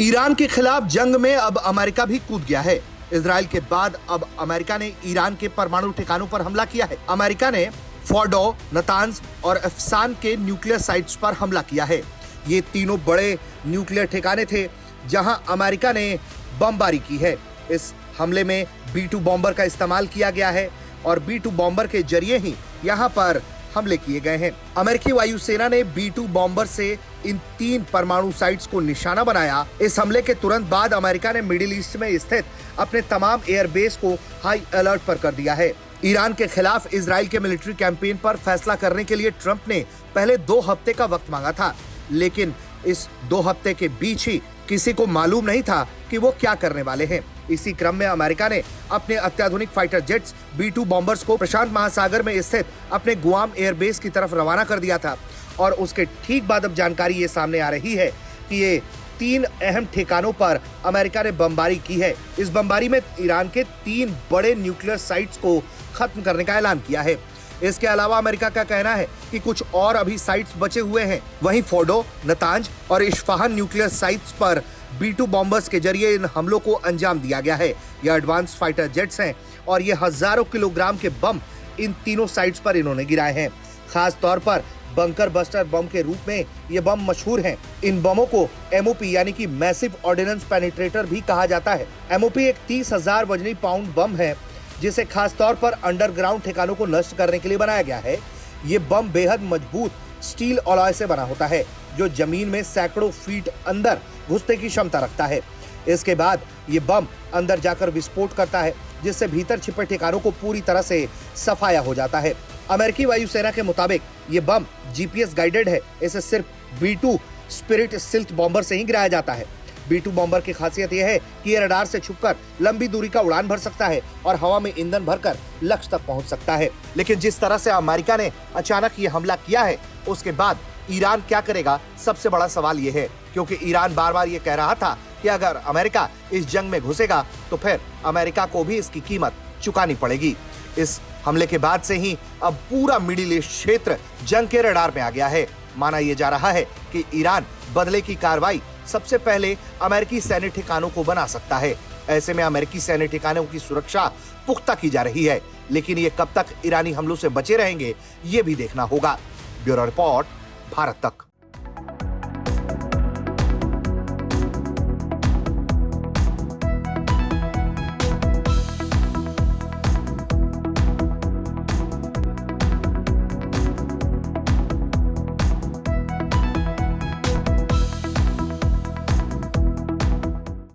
Iran के खिलाफ जंग में अब अमेरिका भी कूद गया है। इजराइल के बाद अब अमेरिका ने ईरान के परमाणु ठिकानों पर हमला किया है। अमेरिका ने फोर्डो, नतांज और अफसान के न्यूक्लियर साइट्स पर हमला किया है। ये तीनों बड़े न्यूक्लियर ठिकाने थे जहां अमेरिका ने बमबारी की है। इस हमले में B-2 बॉम्बर का इस्तेमाल किया गया है और B-2 बॉम्बर के जरिए ही यहां पर हमले किए गए हैं। अमेरिकी वायुसेना ने B-2 बॉम्बर से इन 3 परमाणु साइट्स को निशाना बनाया। इस हमले के तुरंत बाद अमेरिका ने मिडिल ईस्ट में स्थित अपने तमाम एयरबेस को हाई अलर्ट पर कर दिया है। ईरान के खिलाफ इजराइल के मिलिट्री कैंपेन पर फैसला करने के लिए ट्रंप ने पहले 2 हफ्ते का वक्त मांगा था, लेकिन इस 2 हफ्ते के बीच ही किसी को मालूम नहीं था कि वो क्या करने वाले हैं। इसी क्रम में अमेरिका ने अपने अत्याधुनिक फाइटर जेट्स B-2 बॉम्बर्स को प्रशांत महासागर में स्थित अपने गुआम एयरबेस की तरफ रवाना कर दिया था और उसके ठीक बाद अब जानकारी ये सामने आ रही है कि ये 3 अहम ठिकानों पर अमेरिका ने बमबारी की है। इस बमबारी में ईरान के 3 बड़े न्यूक्लियर साइट्स को खत्म करने का ऐलान किया है। इसके अलावा अमेरिका का कहना है कि कुछ और अभी साइट्स बचे हुए हैं। वहीं फोर्डो, नतांज और इस्फहान न्यूक्लियर साइट्स पर B-2 बॉम्बर्स के जरिए इन हमलों को अंजाम दिया गया है। यह एडवांस फाइटर जेट्स हैं और ये हजारों किलोग्राम के बम इन तीनों साइट्स पर इन्होंने गिराए हैं। खास तौर पर बंकर बस्टर बम के रूप में ये बम मशहूर हैं। इन बमों को MOP यानी कि मैसिव ऑर्डिनेंस पेनिट्रेटर भी कहा जाता है। MOP एक 30,000 वजनी पाउंड बम है जिसे खास तौर पर अंडरग्राउंड ठिकानों को नष्ट करने के लिए बनाया गया है। ये बम बेहद मजबूत स्टील अलॉय से बना होता है जो जमीन में सैकड़ों फीट अंदर घुसने की क्षमता रखता है। इसके बाद ये बम अंदर जाकर विस्फोट करता है जिससे भीतर छिपे ठिकानों को पूरी तरह से सफाया हो जाता है। अमेरिकी वायुसेना के मुताबिक ये बम GPS गाइडेड है। इसे सिर्फ B-2 स्पिरिट स्टिल्थ बॉम्बर से ही गिराया जाता है। B-2 बॉम्बर की खासियत यह है कि ये रडार से छुपकर लंबी दूरी का उड़ान भर सकता है और हवा में ईंधन भरकर लक्ष्य तक पहुंच सकता है। लेकिन जिस तरह से अमेरिका ने अचानक ये हमला किया है उसके बाद ईरान क्या करेगा, सबसे बड़ा सवाल ये है, क्योंकि ईरान बार बार ये कह रहा था कि अगर अमेरिका इस जंग में घुसेगा तो फिर अमेरिका को भी इसकी कीमत चुकानी पड़ेगी। इस हमले के बाद से ही अब पूरा मिडिल ईस्ट क्षेत्र जंग के रडार में आ गया है। माना यह जा रहा है कि ईरान बदले की कार्रवाई सबसे पहले अमेरिकी सैन्य ठिकानों को बना सकता है। ऐसे में अमेरिकी सैन्य ठिकानों की सुरक्षा पुख्ता की जा रही है, लेकिन ये कब तक ईरानी हमलों से बचे रहेंगे ये भी देखना होगा। ब्यूरो रिपोर्ट, भारत तक।